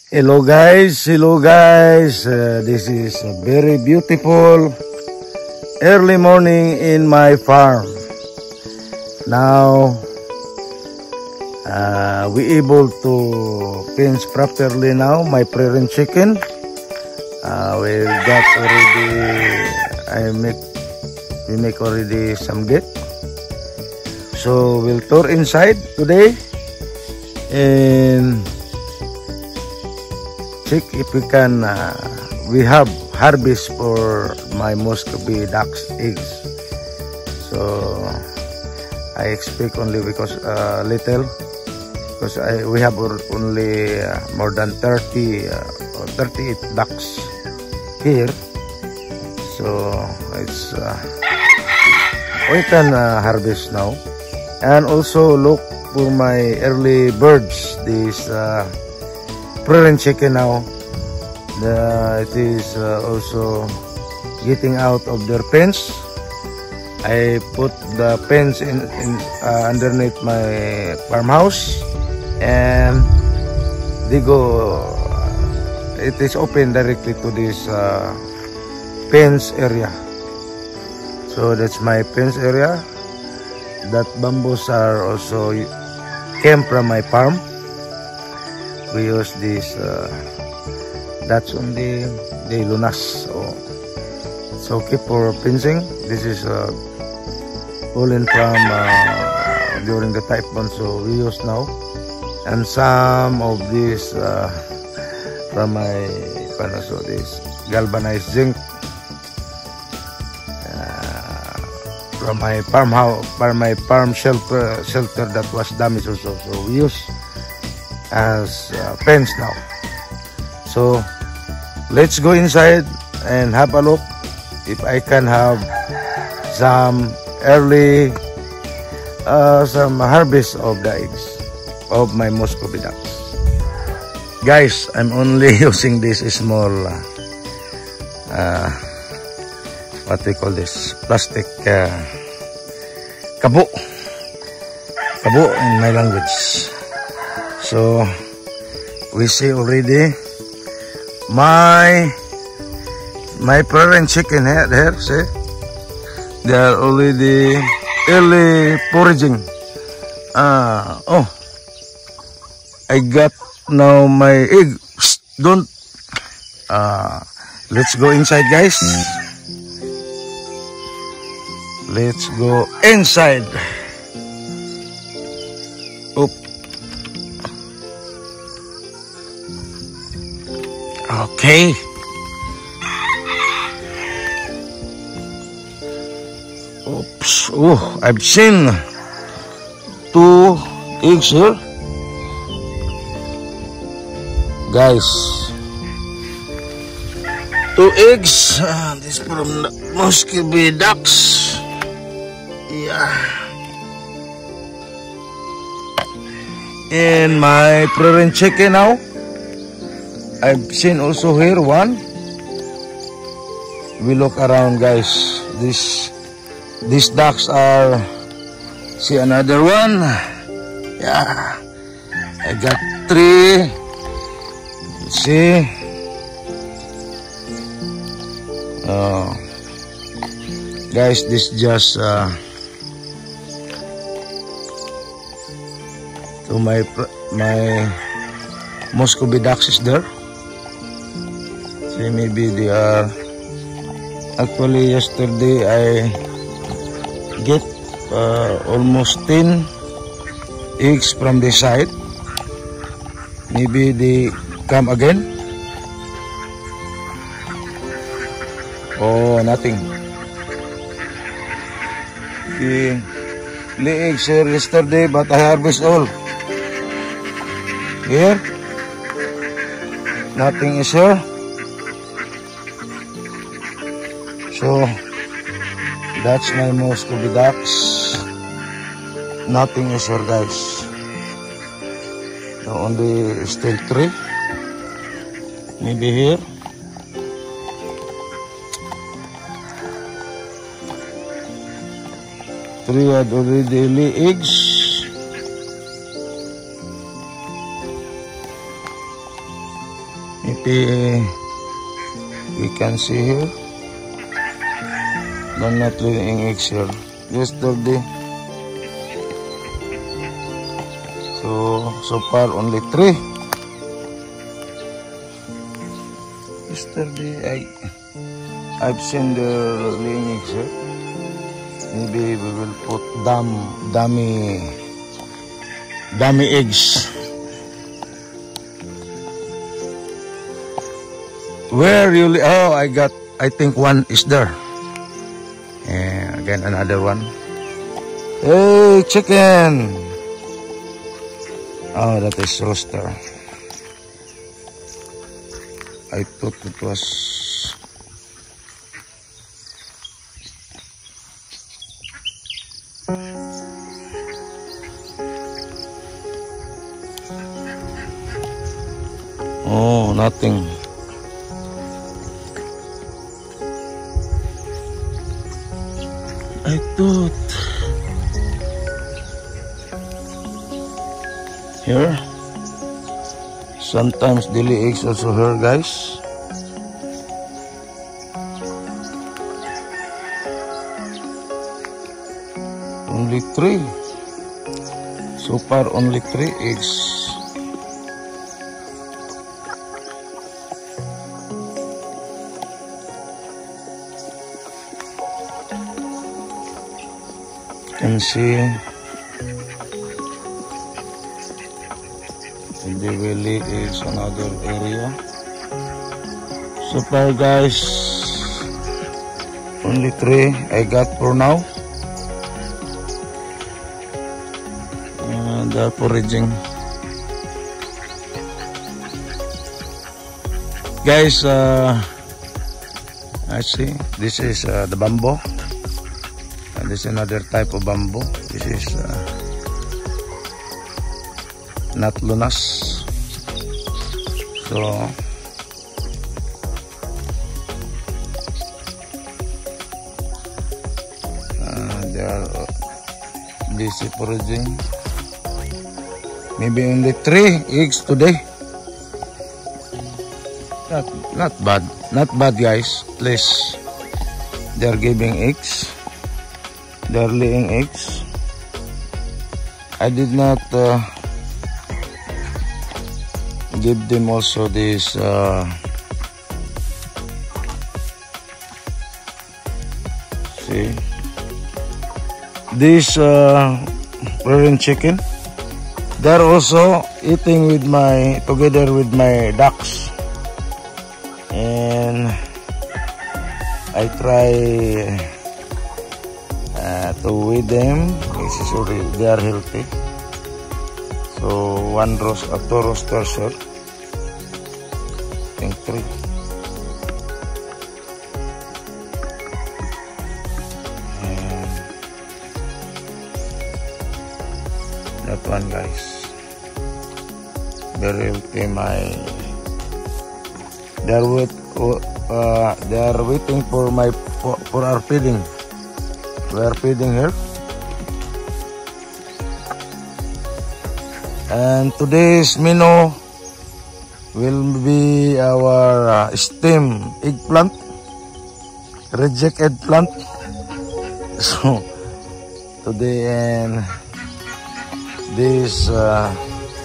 Hello guys. This is a very beautiful early morning in my farm. Now we able to fence properly now my prairie chicken. We got already. We make already some gate. So we'll tour inside today and check if we can we have harvest for my Muscovy ducks eggs. So I expect only because little, because we have only more than 30 or 38 ducks here. So it's we can harvest now, and also look for my early birds. This prairie chicken now. It is also getting out of their pens. I put the pens in underneath my farmhouse, and they go. It is open directly to this pens area. So that's my pens area. That bamboos are also came from my farm. We use this that's on the lunas, so it's okay for fencing. This is pulling from during the typhoon, so we use now, and some of this from my so this galvanized zinc from my farmhouse, from my farm shelter that was damaged also, so we use as fence now. So let's go inside and have a look if I can have some early some harvest of the eggs of my Muscovy ducks. Guys, I'm only using this small what they call this, plastic kabo in my language. So we see already my prairie chicken here, see, they are already early foraging. Oh, I got now my egg. Don't let's go inside, guys. Let's go inside. Oop. Okay. Oops. Oh, I've seen 2 eggs here. Guys. 2 eggs. This from Muscovy ducks. Yeah. And my prairie chicken now. I've seen also here 1. We look around, guys. These ducks are. See another one. Yeah. I got 3. See. Guys, this just to my Muscovy ducks is there. See, maybe they are. Actually, yesterday I get almost 10 eggs from this side. Maybe they come again. Oh, nothing. The eggs here yesterday, but I harvest all. Here, nothing is here. So that's my Muscovy ducks. Nothing is here, guys. So only still 3. Maybe here. Three had already lay eggs. Maybe we can see here. But not laying eggs here. Yesterday. So far only 3. Yesterday I've seen the laying eggs here. Maybe we will put dummy eggs. Where you? Oh, I think one is there. And again another one. Hey, chicken. Oh, that is rooster. I thought it was. Oh, nothing. I thought here. Sometimes daily eggs also here, guys. Only 3. So far, only 3 eggs. You can see the valley is another area. So far, guys, only 3 I got for now. And they're foraging. Guys, I see this is the bamboo. And this is another type of bamboo. This is not lunas. So they are busy foraging. Maybe only 3 eggs today. Not bad. Not bad, guys. At least they are giving eggs. They are laying eggs. I did not give them also this see this Korean chicken. They're also eating with together with my ducks, and I try to weigh them. Sorry, they are healthy. So 2 roosters here. I think 3. And that one, guys. Very healthy. They are waiting for our feeding. We are feeding here. And today's menu will be our steamed eggplant, reject eggplant. So today, and this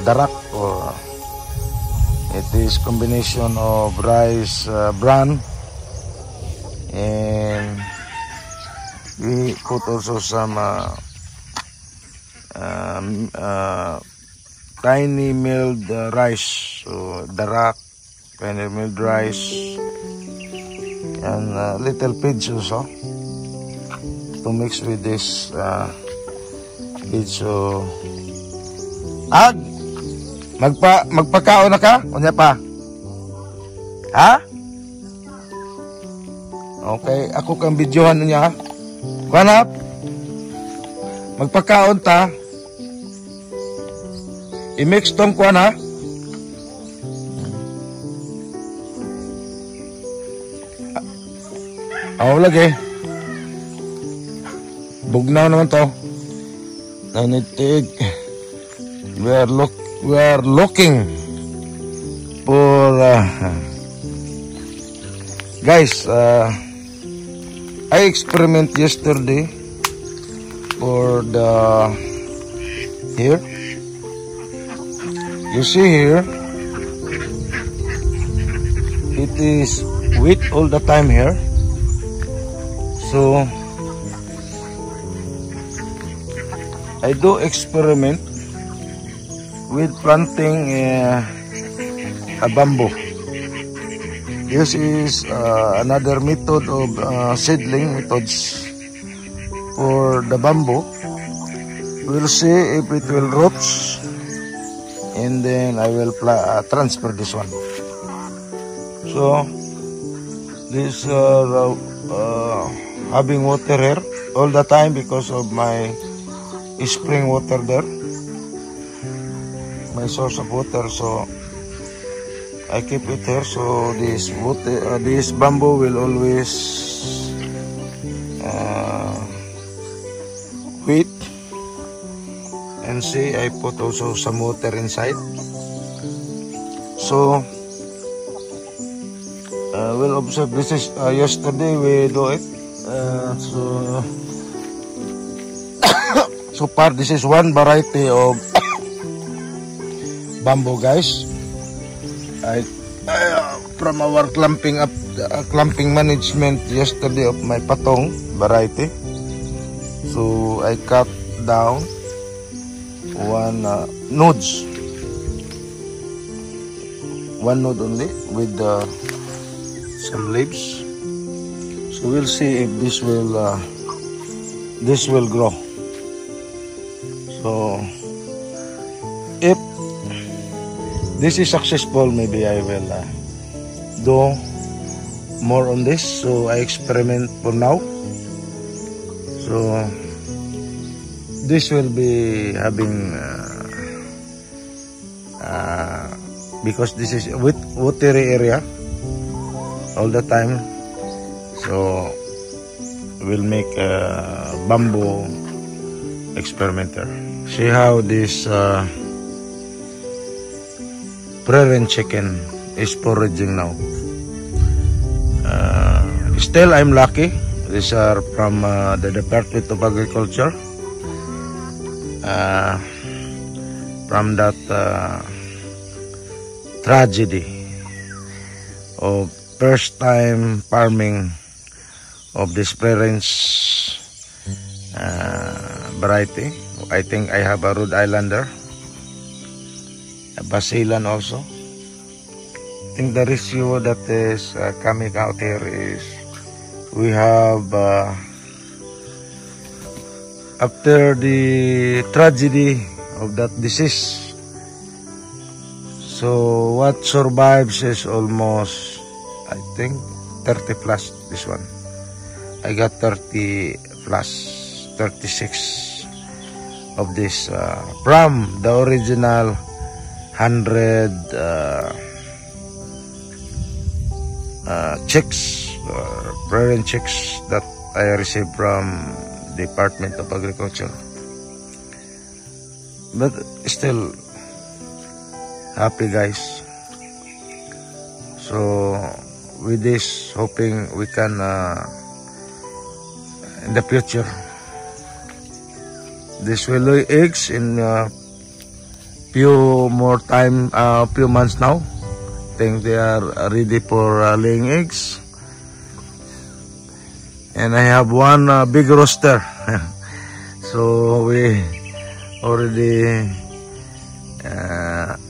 darak, or it is combination of rice bran, and we put also some tiny milled rice, so darak, tiny milled rice, and little pigs also to mix with this pigs. So magpakaon na ka? Unya pa? Ha? Okay, ako kang videohan niya. Kuanap? Magpakaon ta. I-mix tong kuan, ha? Lagi. Bugnaw naman to. Nanitig. We are looking for guys, I experiment yesterday for the here. You see here, it is wet all the time here. So I do experiment with planting a bamboo. This is another method of seedling methods for the bamboo. We'll see if it will roots, and then I will transfer this one. So this having water here all the time because of my spring water there, my source of water. So I keep it here, so this water, this bamboo will always wet. And see, I put also some water inside. So we'll observe. This is yesterday we do it. So far, this is one variety of bamboo, guys. From our clamping management yesterday of my patong variety. So I cut down one nodes, one node only with some leaves. So we'll see if this will grow. So if this is successful, maybe I will do more on this. So I experiment for now. So this will be having because this is watery area all the time. So we'll make a bamboo experimenter. See how this prairie chicken is foraging now. Still, I'm lucky. These are from the Department of Agriculture. From that tragedy of first time farming of this prairie variety. I think I have a Rhode Islander, a Basilan also. I think the ratio that is coming out here is we have after the tragedy of that disease, so what survives is almost, I think, 30 plus. This one I got 30 plus, 36 of this from the original 100 chicks, prairie chicks that I received from Department of Agriculture. But still happy, guys. So with this, hoping we can in the future, this will lay eggs in few months now. I think they are ready for laying eggs. And I have one big rooster. So we already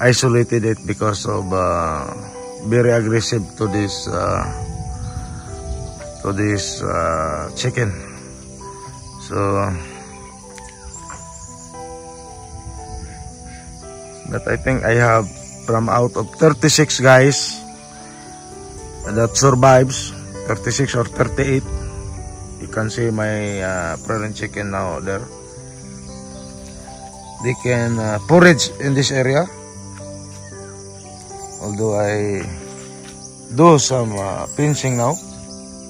isolated it because of very aggressive to this chicken. So but I think I have from out of 36 guys that survives, 36 or 38. You can see my prairie chicken now there. They can forage in this area. Although I do some fencing now,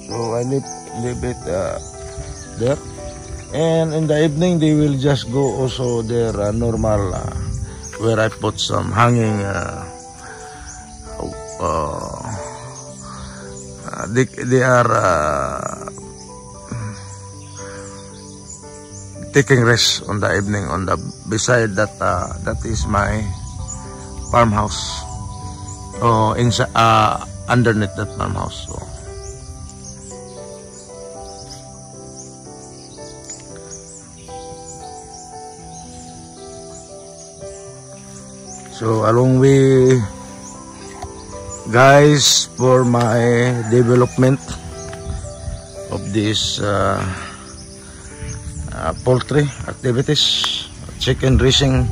so I leave it there. And in the evening, they will just go also their normal where I put some hanging they are taking rest on the evening on the beside that that is my farmhouse. Inside underneath that farmhouse. So along way guys for my development of this poultry activities, chicken raising.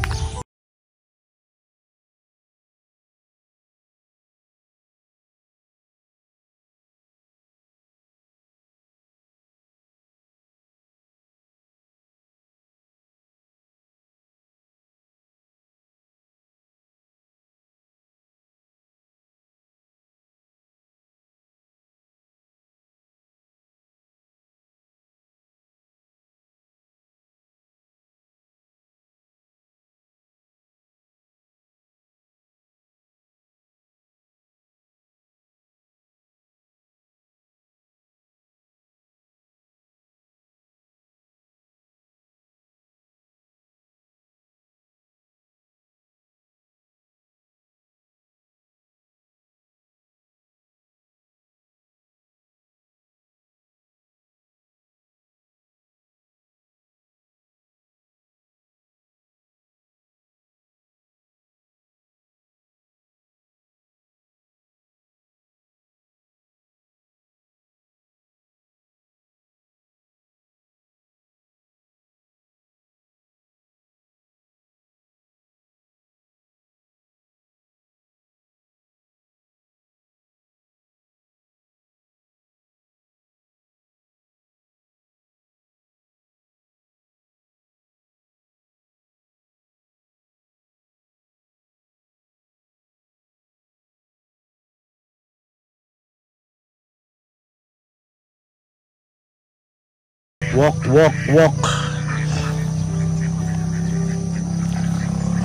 Walk.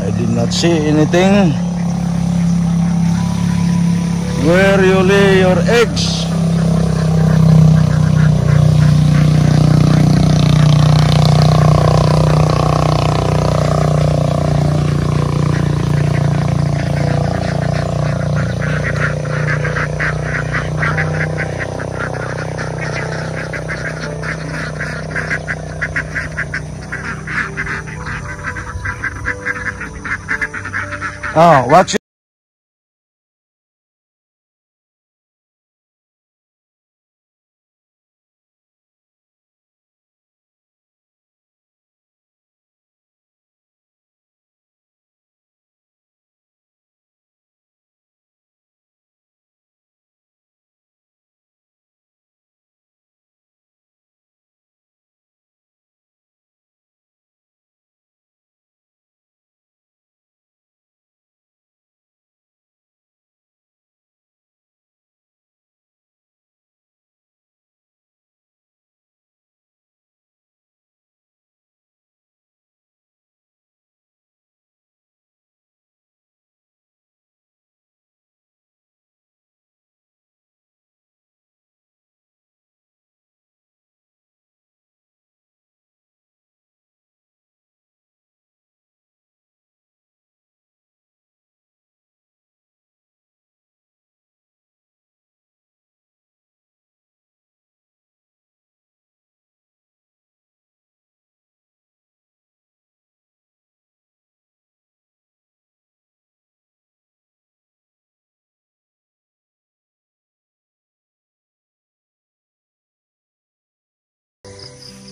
I did not see anything. Where you lay your eggs? Oh, watch it.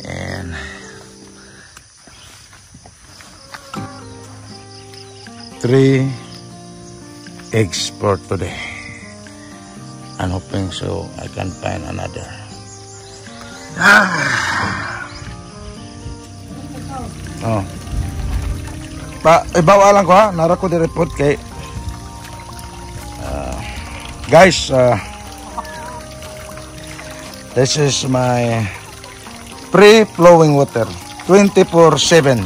And 3 eggs for today. I'm hoping so I can find another. Oh. Ibawa lang ko ha. Nara ko di report kay guys, this is my free-flowing water, 24/7.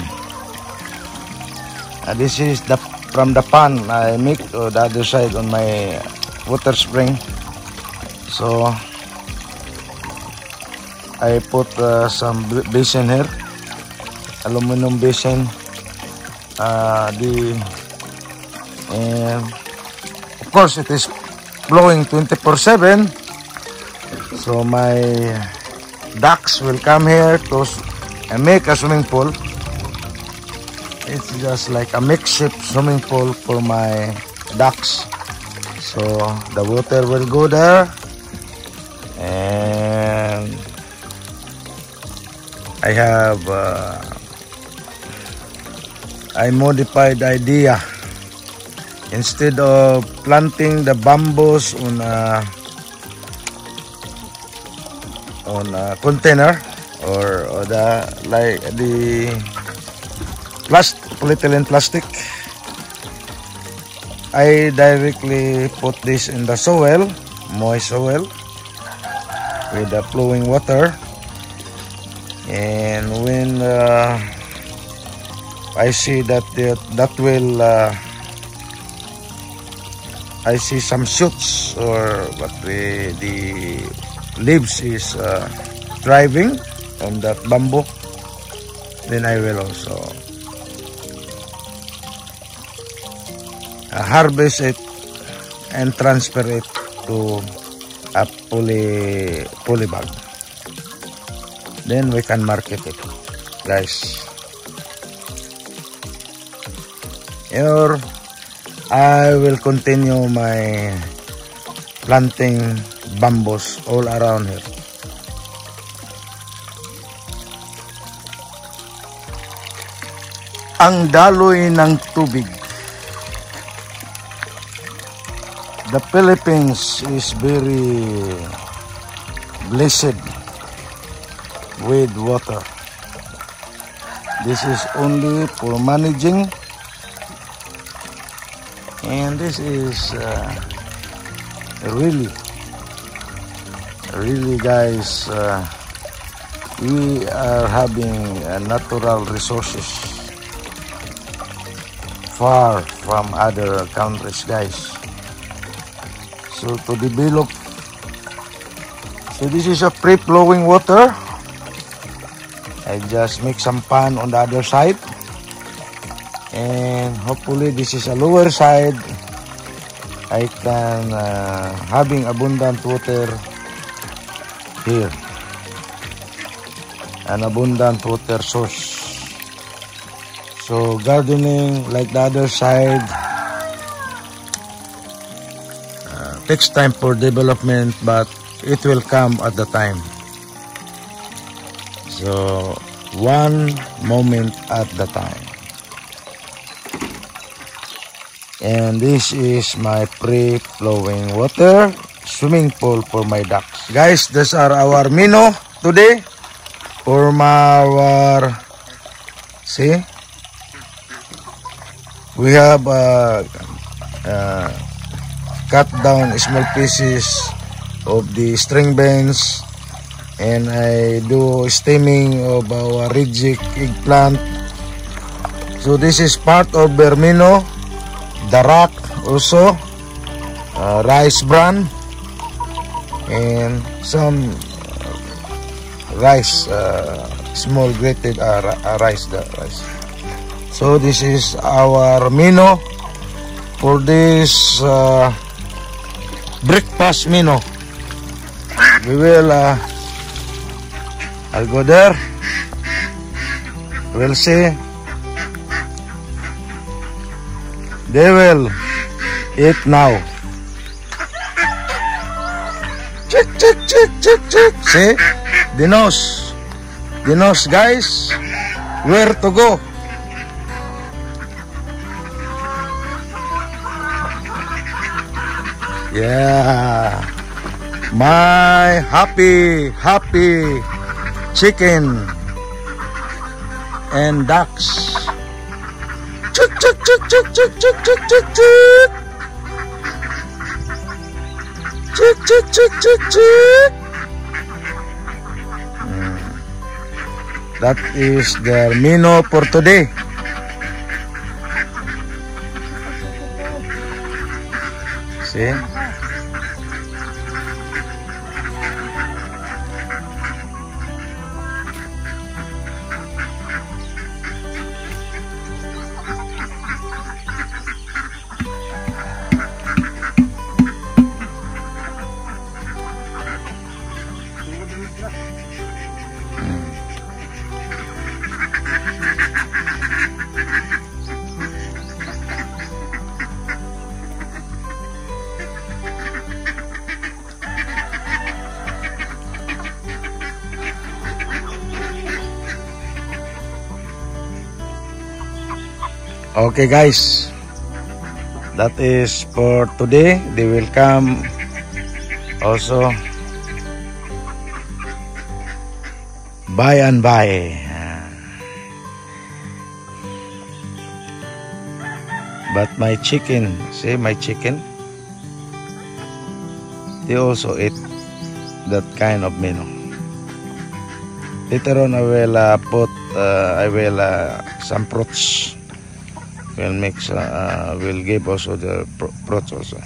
This is from the pond I make to the other side on my water spring. So I put some basin here, aluminum basin, and of course it is blowing 24/7. So my ducks will come here to make a swimming pool. It's just like a makeshift swimming pool for my ducks. So the water will go there, and I have I modified the idea. Instead of planting the bamboos on a container or the polyethylene plastic, I directly put this in the soil, moist soil, with the flowing water. And when I see that will I see some shoots or what the leaves is thriving on that bamboo, then I will also harvest it and transfer it to a poly bag. Then we can market it, guys. Or I will continue my planting bamboos all around here. Ang daloy ng tubig. The Philippines is very blessed with water. This is only for managing, and this is really guys, we are having natural resources far from other countries, guys. So to develop, so this is a free flowing water. I just make some pan on the other side, and hopefully this is a lower side. I can having abundant water here, an abundant water source. So gardening like the other side takes time for development, but it will come at the time. So one moment at the time. And this is my free-flowing water swimming pool for my ducks. Guys, these are our menu today for our, see, we have cut down small pieces of the string beans, and I do steaming of our reject eggplant. So this is part of their menu. Darak also, rice bran, and some rice, small grated rice. So this is our menu for this breakfast menu. We will I'll go there. We'll see. They will eat now. Check, check, check, check, check. See? The nose. The nose, guys. Where to go? Yeah. My happy chicken and ducks. Chuk, chuk, chuk, chuk, chuk, chuk, chuk, chuk, chuk. Chuk, chuk, chuk, chuk, chuk. That is their menu for today. See? Okay guys, that is for today. They will come also by and by. But my chicken, see my chicken, they also eat that kind of menu. Later on I will put some fruits. We'll mix. We'll give also the fruits also.